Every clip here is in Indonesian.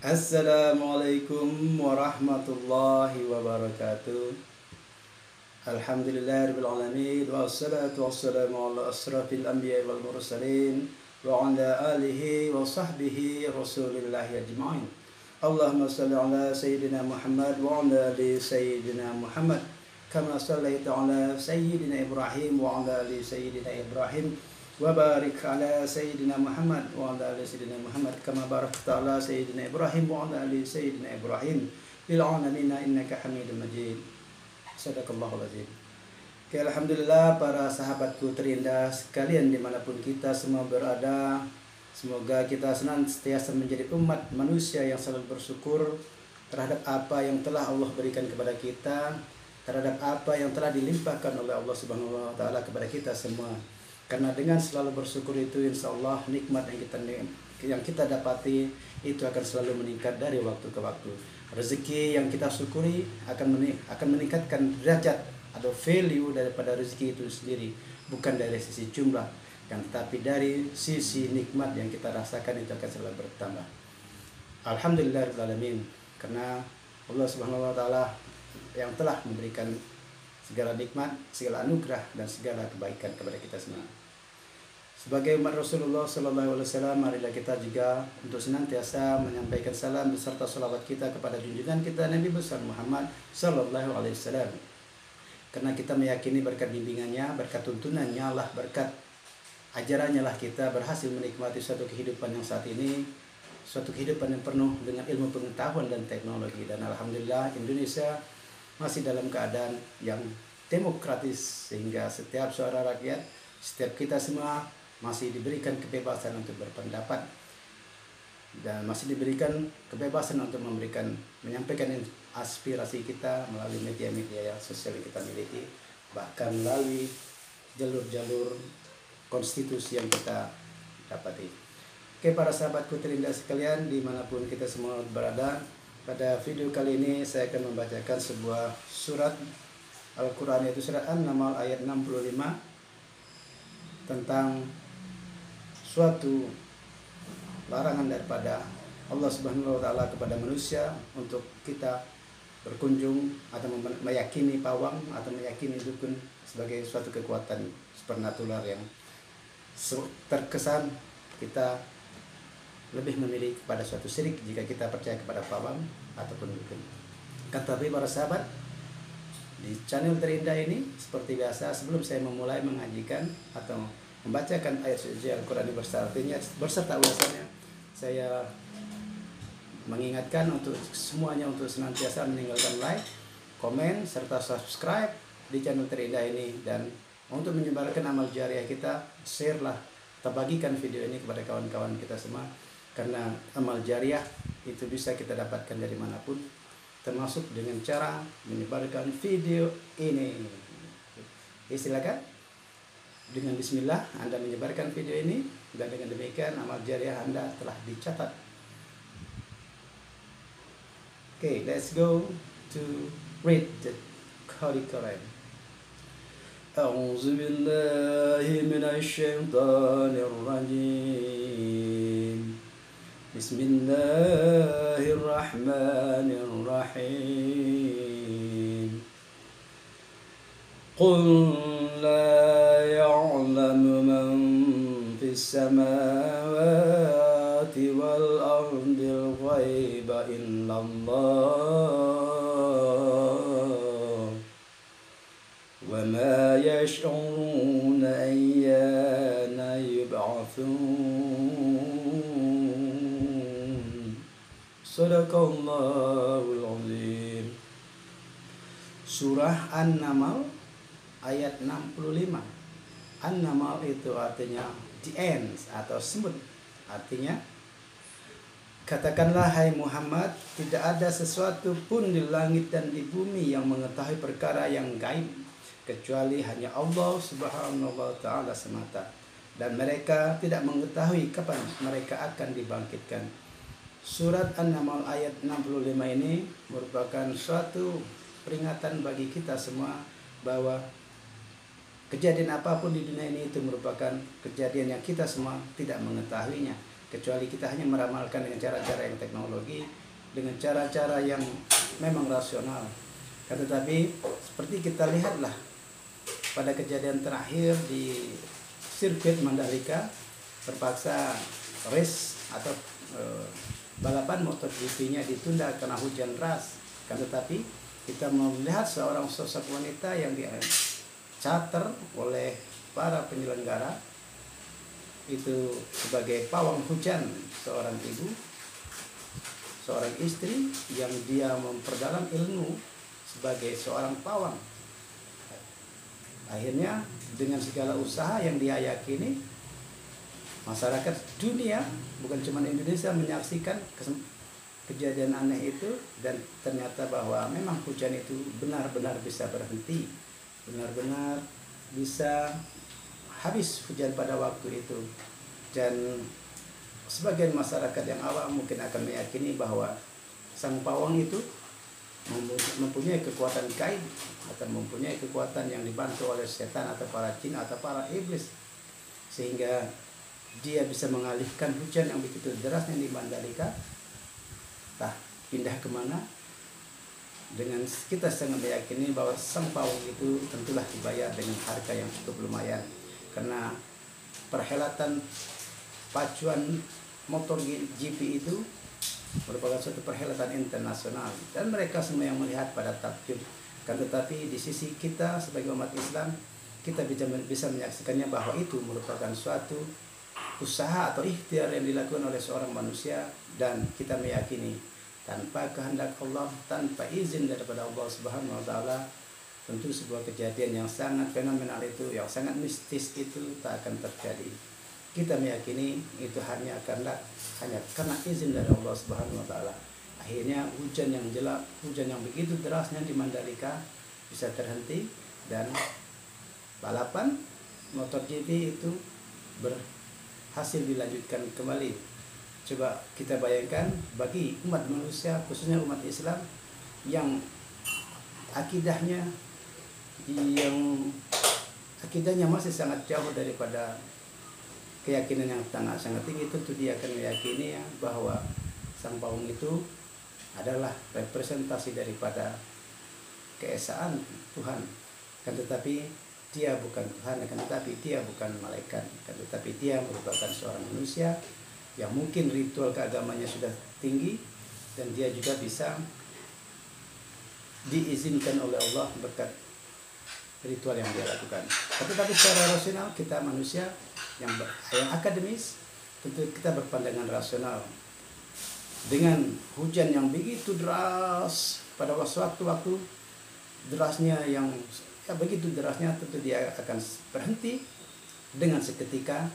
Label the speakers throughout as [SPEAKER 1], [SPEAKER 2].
[SPEAKER 1] Assalamualaikum warahmatullahi wabarakatuh. Alhamdulillahirabbil alamin wassalatu wassalamu ala asrafil anbiya'i wal mursalin wa ala alihi wa sahbihi rasulillahi ajma'in. Allahumma salli ala sayyidina Muhammad wa ala ali sayyidina Muhammad kama sallaita ala sayyidina Ibrahim wa ala ali sayyidina Ibrahim wa barik ala sayyidina Muhammad wa ala ali sayyidina Muhammad kama barakta ala sayyidina Ibrahim wa ala ali sayyidina Ibrahim lil alamin innaka Hamidum Majid. Sadaqallahul azim. Oke, alhamdulillah para sahabatku terindah sekalian dimanapun kita semua berada, semoga kita senantiasa menjadi umat manusia yang selalu bersyukur terhadap apa yang telah Allah berikan kepada kita, terhadap apa yang telah dilimpahkan oleh Allah Subhanahu wa taala kepada kita semua. Karena dengan selalu bersyukur itu, insya Allah nikmat yang kita dapati itu akan selalu meningkat dari waktu ke waktu. Rezeki yang kita syukuri akan meningkatkan derajat atau value daripada rezeki itu sendiri, bukan dari sisi jumlah, tetapi dari sisi nikmat yang kita rasakan itu akan selalu bertambah. Alhamdulillahirrahmanirrahim, karena Allah Subhanahu wa taala yang telah memberikan segala nikmat, segala anugerah dan segala kebaikan kepada kita semua. Sebagai umat Rasulullah Sallallahu Alaihi Wasallam, marilah kita juga untuk senantiasa menyampaikan salam beserta salawat kita kepada junjungan kita Nabi besar Muhammad Sallallahu Alaihi Wasallam. Karena kita meyakini berkat bimbingannya, berkat tuntunannya lah, berkat ajarannya lah kita berhasil menikmati suatu kehidupan yang saat ini, suatu kehidupan yang penuh dengan ilmu pengetahuan dan teknologi. Dan alhamdulillah Indonesia masih dalam keadaan yang demokratis, sehingga setiap suara rakyat, setiap kita semua masih diberikan kebebasan untuk berpendapat dan masih diberikan kebebasan untuk menyampaikan aspirasi kita melalui media-media sosial yang kita miliki, bahkan melalui jalur-jalur konstitusi yang kita dapati. Oke, para sahabatku terindah sekalian dimanapun kita semua berada, pada video kali ini saya akan membacakan sebuah surat Al-Quran, yaitu surat An-Naml ayat 65, tentang suatu larangan daripada Allah Subhanahu wa taala kepada manusia untuk kita berkunjung atau meyakini pawang atau meyakini dukun sebagai suatu kekuatan supernatural yang terkesan kita lebih memilih kepada suatu syirik jika kita percaya kepada pawang ataupun dukun. Tetapi para sahabat, di channel terindah ini seperti biasa, sebelum saya memulai mengajikan atau membacakan ayat suci Al-Quran berserta ulasannya, saya mengingatkan untuk semuanya untuk senantiasa meninggalkan like, komen, serta subscribe di channel terindah ini. Dan untuk menyebarkan amal jariah kita, share lah atau bagikan video ini kepada kawan-kawan kita semua, karena amal jariah itu bisa kita dapatkan dari manapun, termasuk dengan cara menyebarkan video ini. Silakan dengan bismillah Anda menyebarkan video ini, dan dengan demikian amal jariah Anda telah dicatat. Okay, let's go to read the Holy Quran. A'udzu billahi minasy syaithanir rajim. Bismillahirrahmanirrahim. Qul la ya'lamu man fis samawati wal ardil ghaiba illallah wa ma yash'uruna ayyana yub'atsun. Sadaqallahul azim. Surah An-Naml ayat 65. An-Naml itu artinya the end atau semut. Artinya, katakanlah hai Muhammad, tidak ada sesuatu pun di langit dan di bumi yang mengetahui perkara yang gaib kecuali hanya Allah Subhanahu wa taala semata, dan mereka tidak mengetahui kapan mereka akan dibangkitkan. Surat An-Naml ayat 65 ini merupakan suatu peringatan bagi kita semua bahwa kejadian apapun di dunia ini itu merupakan kejadian yang kita semua tidak mengetahuinya, kecuali kita hanya meramalkan dengan cara-cara yang teknologi, dengan cara-cara yang memang rasional. Tetapi seperti kita lihatlah pada kejadian terakhir di sirkuit Mandalika, terpaksa race atau balapan MotoGP-nya ditunda karena hujan deras. Tetapi kita melihat seorang sosok wanita yang dicater oleh para penyelenggara itu sebagai pawang hujan, seorang ibu, seorang istri yang dia memperdalam ilmu sebagai seorang pawang. Akhirnya dengan segala usaha yang dia yakini, masyarakat dunia, bukan cuma Indonesia, menyaksikan kejadian aneh itu, dan ternyata bahwa memang hujan itu benar-benar bisa berhenti, benar-benar bisa habis hujan pada waktu itu. Dan sebagian masyarakat yang awam mungkin akan meyakini bahwa sang pawang itu mempunyai kekuatan gaib atau mempunyai kekuatan yang dibantu oleh setan atau para jin atau para iblis, sehingga dia bisa mengalihkan hujan yang begitu derasnya di Mandalika pindah kemana. Dengan kita sangat meyakini bahwa sang pawang itu tentulah dibayar dengan harga yang cukup lumayan, karena perhelatan pacuan motor GP itu merupakan suatu perhelatan internasional dan mereka semua yang melihat pada takjub. Tetapi di sisi kita sebagai umat Islam, kita bisa menyaksikannya bahwa itu merupakan suatu usaha atau ikhtiar yang dilakukan oleh seorang manusia, dan kita meyakini tanpa kehendak Allah, tanpa izin daripada Allah Subhanahu wa taala, tentu sebuah kejadian yang sangat fenomenal itu, yang sangat mistis itu tak akan terjadi. Kita meyakini itu hanya karena izin dari Allah Subhanahu wa taala. Akhirnya hujan yang begitu derasnya di Mandalika bisa terhenti, dan balapan MotoGP itu berhasil dilanjutkan kembali. Coba kita bayangkan bagi umat manusia, khususnya umat Islam yang akidahnya masih sangat jauh daripada keyakinan yang sangat tinggi, tentu dia akan meyakini bahwa sang pawang itu adalah representasi daripada keesaan Tuhan. Tetapi dia bukan Tuhan, tetapi dia bukan malaikat, tetapi dia merupakan seorang manusia yang mungkin ritual keagamannya sudah tinggi, dan dia juga bisa diizinkan oleh Allah berkat ritual yang dia lakukan. Tapi secara rasional, kita manusia yang akademis, tentu kita berpandangan rasional. Dengan hujan yang begitu deras pada waktu derasnya yang begitu derasnya, tentu dia akan berhenti dengan seketika,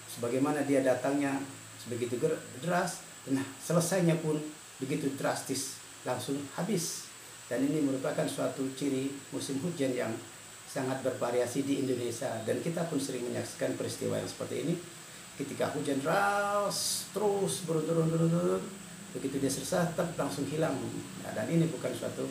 [SPEAKER 1] sebagaimana dia datangnya sebegitu deras, nah selesainya pun begitu drastis, langsung habis. Dan ini merupakan suatu ciri musim hujan yang sangat bervariasi di Indonesia, dan kita pun sering menyaksikan peristiwa yang seperti ini. Ketika hujan deras terus berturut-turut, begitu dia selesai langsung hilang. Dan ini bukan suatu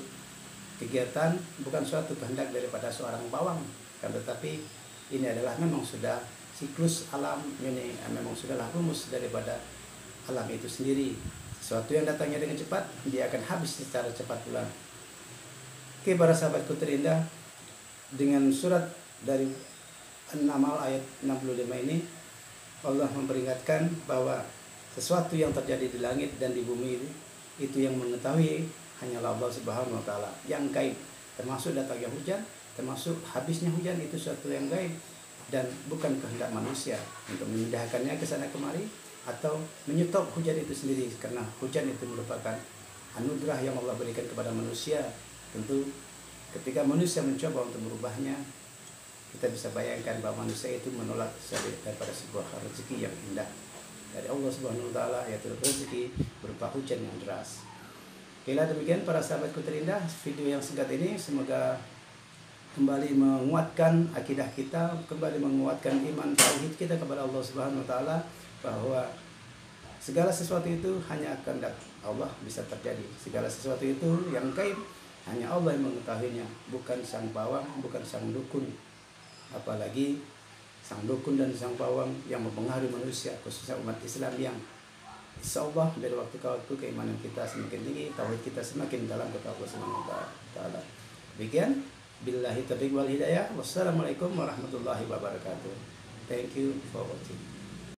[SPEAKER 1] kegiatan, bukan suatu kehendak daripada seorang pawang, tetapi ini adalah memang sudah siklus alam, ini memang sudahlah rumus daripada alam itu sendiri. Sesuatu yang datangnya dengan cepat, dia akan habis secara cepat pula. Oke, para sahabatku terindah, dengan surat dari An-Naml ayat 65 ini, Allah memperingatkan bahwa sesuatu yang terjadi di langit dan di bumi itu yang mengetahui hanyalah Allah Subhanahu wa taala, yang gaib, termasuk datangnya hujan, termasuk habisnya hujan, itu suatu yang gaib dan bukan kehendak manusia untuk memindahkannya ke sana kemari atau menyetop hujan itu sendiri, karena hujan itu merupakan anugerah yang Allah berikan kepada manusia. Tentu ketika manusia mencoba untuk merubahnya, kita bisa bayangkan bahwa manusia itu menolak daripada sebuah rezeki yang indah dari Allah Subhanahu wa taala, yaitu rezeki berupa hujan yang deras. Okelah, demikian para sahabatku terindah, video yang singkat ini semoga kembali menguatkan akidah kita, kembali menguatkan iman tauhid kita kepada Allah Subhanahu wa taala, bahwa segala sesuatu itu hanya kehendak Allah bisa terjadi. Segala sesuatu itu yang gaib hanya Allah yang mengetahuinya, bukan sang pawang, bukan sang dukun, apalagi sang dukun dan sang pawang yang mempengaruhi manusia, khususnya umat Islam yang insya Allah dari waktu ke waktu keimanan kita semakin tinggi, tauhid kita semakin dalam kepada Allah Subhanahu wa taala. Demikian, billahi taufiq wal hidayah. Wassalamualaikum warahmatullahi wabarakatuh. Thank you for watching.